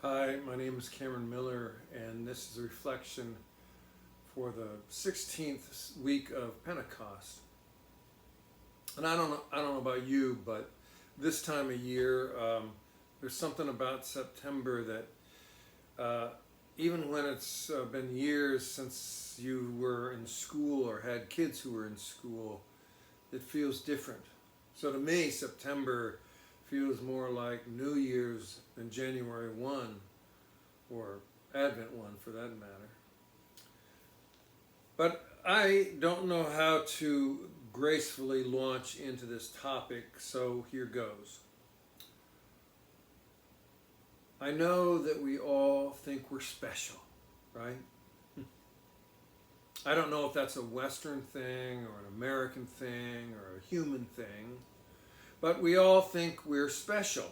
Hi, my name is Cameron Miller, and this is a reflection for the 16th week of Pentecost. And I don't know about you, but this time of year, there's something about September that even when it's been years since you were in school or had kids who were in school, it feels different. So to me, September feels more like New Year's than January 1 or Advent 1 for that matter. But I don't know how to gracefully launch into this topic, so here goes. I know that we all think we're special, right? I don't know if that's a Western thing or an American thing or a human thing, but we all think we're special.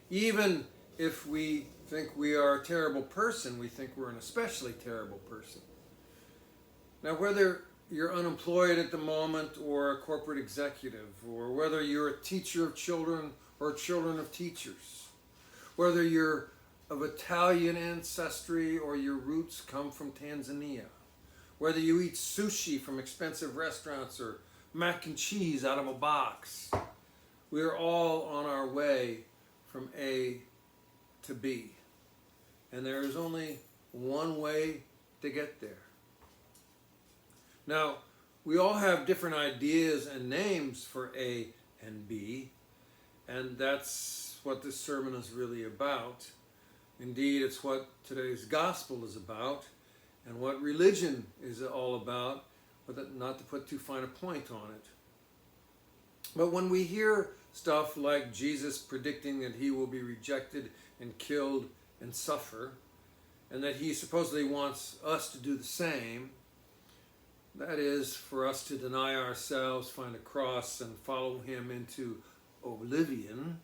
Even if we think we are a terrible person, we think we're an especially terrible person. Now, whether you're unemployed at the moment or a corporate executive, or whether you're a teacher of children or children of teachers, whether you're of Italian ancestry or your roots come from Tanzania, whether you eat sushi from expensive restaurants or mac and cheese out of a box, we're all on our way from A to B. And there is only one way to get there. Now, we all have different ideas and names for A and B, and that's what this sermon is really about. Indeed, it's what today's gospel is about, and what religion is all about, but not to put too fine a point on it. But when we hear stuff like Jesus predicting that he will be rejected and killed and suffer, and that he supposedly wants us to do the same, that is, for us to deny ourselves, find a cross, and follow him into oblivion,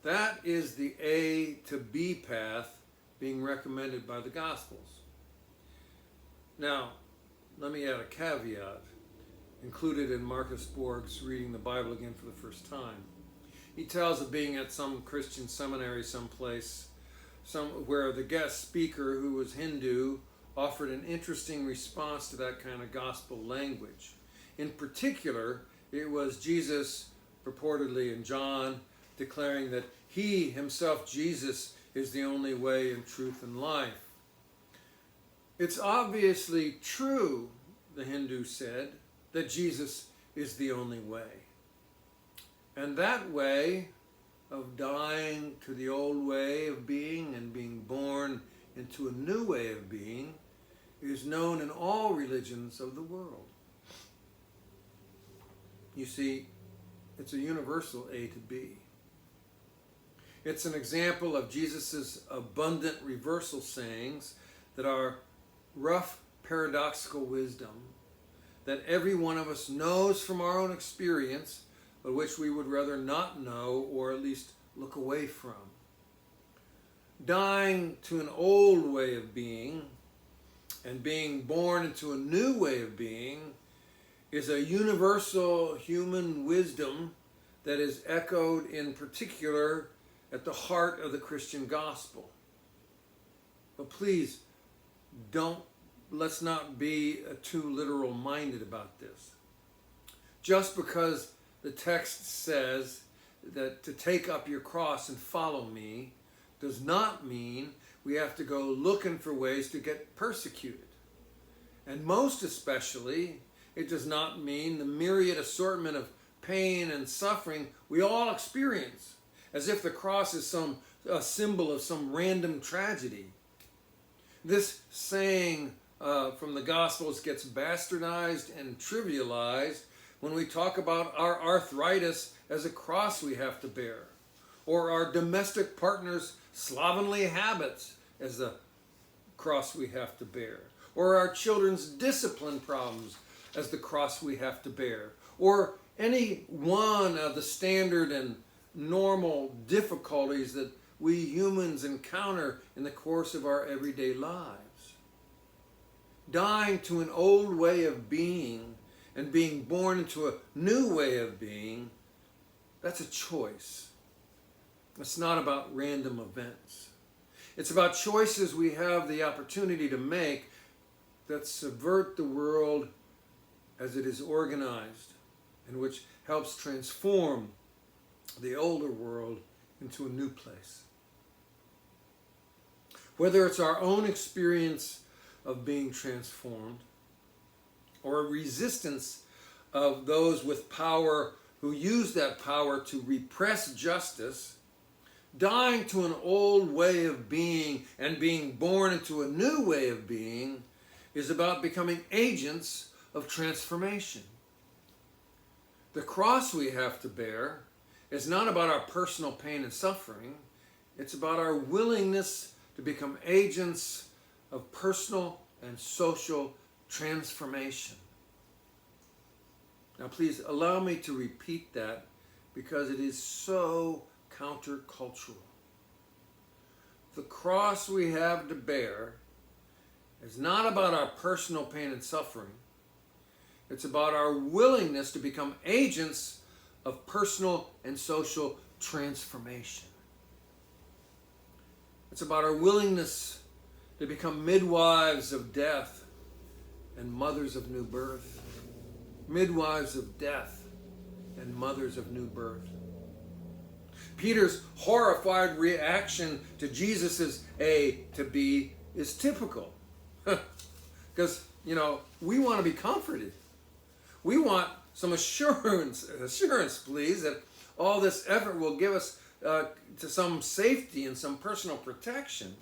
that is the A to B path being recommended by the Gospels. Now, let me add a caveat included in Marcus Borg's Reading the Bible Again for the First Time. He tells of being at some Christian seminary someplace where the guest speaker, who was Hindu, offered an interesting response to that kind of gospel language. In particular, it was Jesus, purportedly in John, declaring that he himself, Jesus, is the only way and truth and life. It's obviously true, the Hindu said, that Jesus is the only way. And that way of dying to the old way of being and being born into a new way of being is known in all religions of the world. You see, it's a universal A to B. It's an example of Jesus' abundant reversal sayings that are rough paradoxical wisdom that every one of us knows from our own experience, but which we would rather not know or at least look away from. Dying to an old way of being and being born into a new way of being is a universal human wisdom that is echoed in particular at the heart of the Christian gospel. But please, let's not be too literal minded about this. Just because the text says that to take up your cross and follow me does not mean we have to go looking for ways to get persecuted. And most especially, it does not mean the myriad assortment of pain and suffering we all experience, as if the cross is a symbol of some random tragedy. This saying from the Gospels gets bastardized and trivialized when we talk about our arthritis as a cross we have to bear, or our domestic partner's slovenly habits as the cross we have to bear, or our children's discipline problems as the cross we have to bear, or any one of the standard and normal difficulties that we humans encounter in the course of our everyday lives. Dying to an old way of being and being born into a new way of being, that's a choice. It's not about random events. It's about choices we have the opportunity to make that subvert the world as it is organized, and which helps transform the older world into a new place. Whether it's our own experience of being transformed, or a resistance of those with power who use that power to repress justice, dying to an old way of being and being born into a new way of being is about becoming agents of transformation. The cross we have to bear is not about our personal pain and suffering. It's about our willingness to become agents of personal and social transformation. Now please allow me to repeat that, because it is so countercultural. The cross we have to bear is not about our personal pain and suffering. It's about our willingness to become agents of personal and social transformation. It's about our willingness to become midwives of death and mothers of new birth. Midwives of death and mothers of new birth. Peter's horrified reaction to Jesus' A to B is typical. Because, we want to be comforted. We want some assurance, please, that all this effort will give us to some safety and some personal protection.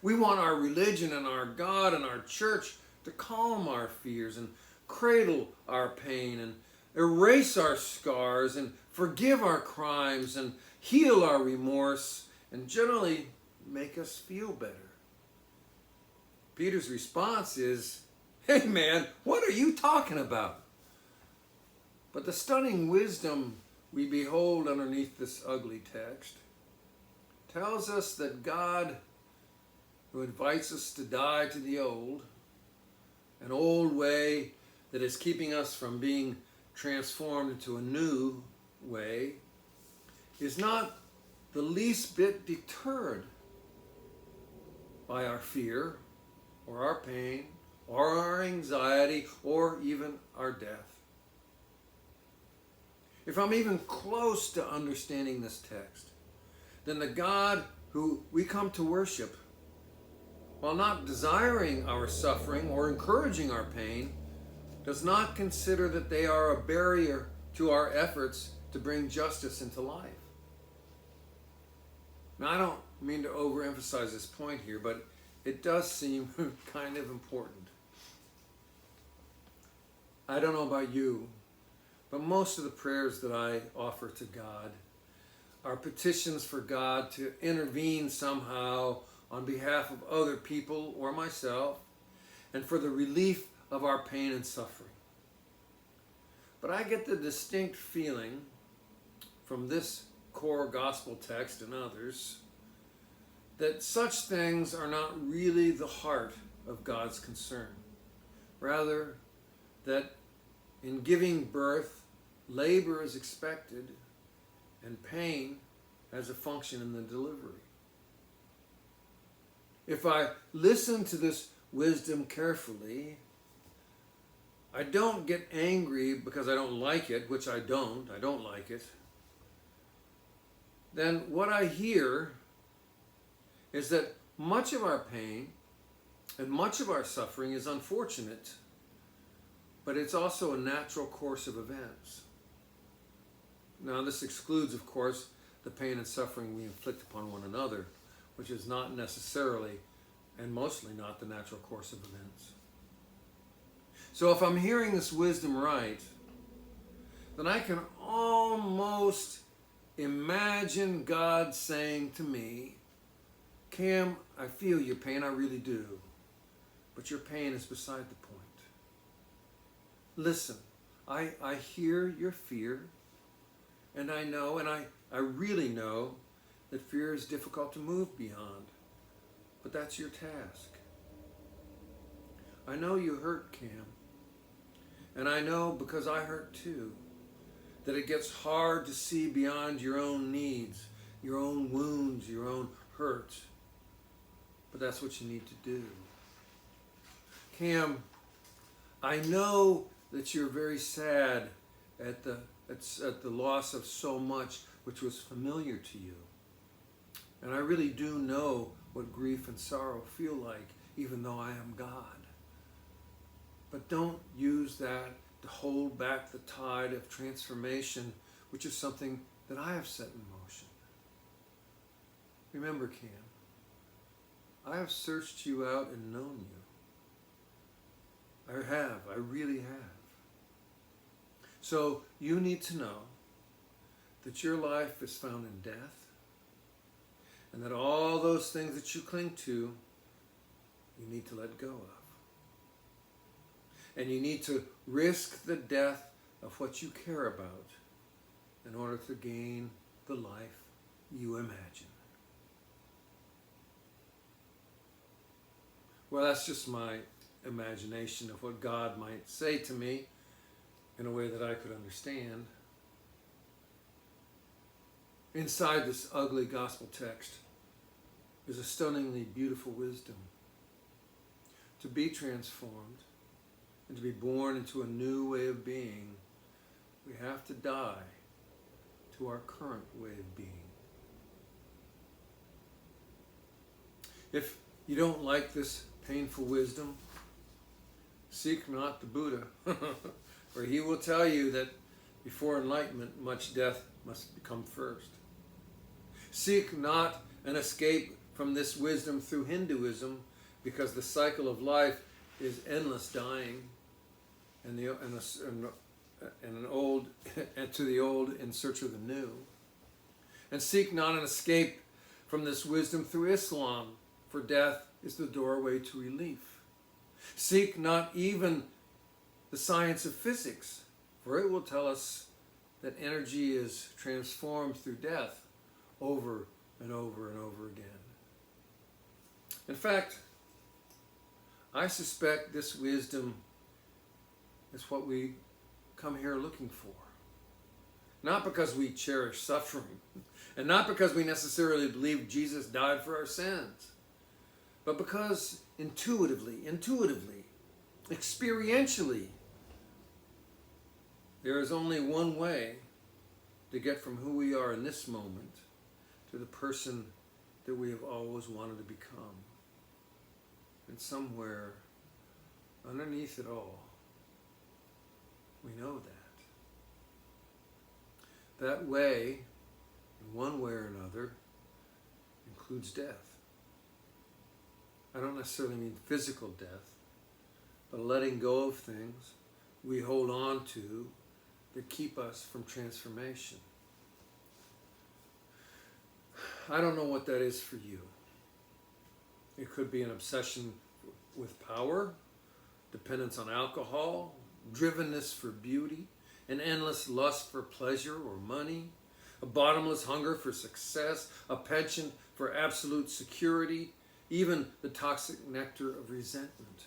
We want our religion and our God and our church to calm our fears and cradle our pain and erase our scars and forgive our crimes and heal our remorse and generally make us feel better. Peter's response is, "Hey man, what are you talking about?" But the stunning wisdom we behold underneath this ugly text tells us that God, who invites us to die to the old, an old way that is keeping us from being transformed into a new way, is not the least bit deterred by our fear or our pain or our anxiety or even our death. If I'm even close to understanding this text, then the God who we come to worship, while not desiring our suffering or encouraging our pain, does not consider that they are a barrier to our efforts to bring justice into life. Now, I don't mean to overemphasize this point here, but it does seem kind of important. I don't know about you, but most of the prayers that I offer to God are petitions for God to intervene somehow on behalf of other people or myself, and for the relief of our pain and suffering. But I get the distinct feeling from this core gospel text and others that such things are not really the heart of God's concern. Rather, that in giving birth, labor is expected and pain has a function in the delivery. If I listen to this wisdom carefully, I don't get angry because I don't like it, which I don't like it. Then what I hear is that much of our pain and much of our suffering is unfortunate, but it's also a natural course of events. Now, this excludes, of course, the pain and suffering we inflict upon one another, which is not necessarily and mostly not the natural course of events. So if I'm hearing this wisdom right, then I can almost imagine God saying to me, "Cam, I feel your pain, I really do, but your pain is beside the point. Listen, I hear your fear, and I know, and I really know that fear is difficult to move beyond, but that's your task. I know you hurt, Cam, and I know, because I hurt too, that it gets hard to see beyond your own needs, your own wounds, your own hurt. but that's what you need to do. Cam, I know that you're very sad at the loss of so much which was familiar to you. And I really do know what grief and sorrow feel like, even though I am God. But don't use that to hold back the tide of transformation, which is something that I have set in motion. Remember, Cam, I have searched you out and known you. I really have. So you need to know that your life is found in death, and that all those things that you cling to, you need to let go of. And you need to risk the death of what you care about in order to gain the life you imagine. Well, that's just my imagination of what God might say to me in a way that I could understand. Inside this ugly gospel text is a stunningly beautiful wisdom. To be transformed and to be born into a new way of being, we have to die to our current way of being. If you don't like this painful wisdom, seek not the Buddha, for he will tell you that before enlightenment, much death must come first. Seek not an escape from this wisdom through Hinduism, because the cycle of life is endless dying, and to the old in search of the new. And seek not an escape from this wisdom through Islam, for death is the doorway to relief. Seek not even the science of physics, for it will tell us that energy is transformed through death over and over and over again. In fact, I suspect this wisdom is what we come here looking for. Not because we cherish suffering, and not because we necessarily believe Jesus died for our sins, but because intuitively, experientially, there is only one way to get from who we are in this moment to the person that we have always wanted to become. And somewhere underneath it all, we know that. That way, in one way or another, includes death. I don't necessarily mean physical death, but letting go of things we hold on to that keep us from transformation. I don't know what that is for you. It could be an obsession with power, dependence on alcohol, drivenness for beauty, an endless lust for pleasure or money, a bottomless hunger for success, a penchant for absolute security, even the toxic nectar of resentment.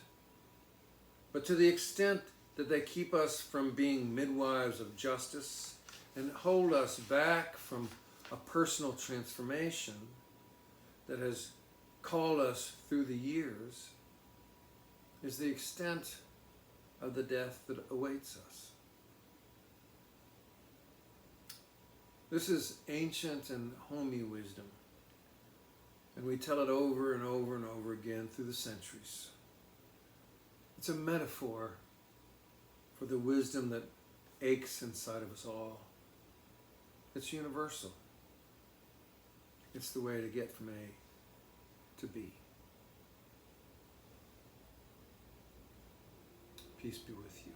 But to the extent that they keep us from being midwives of justice and hold us back from a personal transformation that has called us through the years, is the extent of the death that awaits us. This is ancient and homey wisdom, and we tell it over and over and over again through the centuries. It's a metaphor for the wisdom that aches inside of us all. It's universal. It's the way to get from A to B. Peace be with you.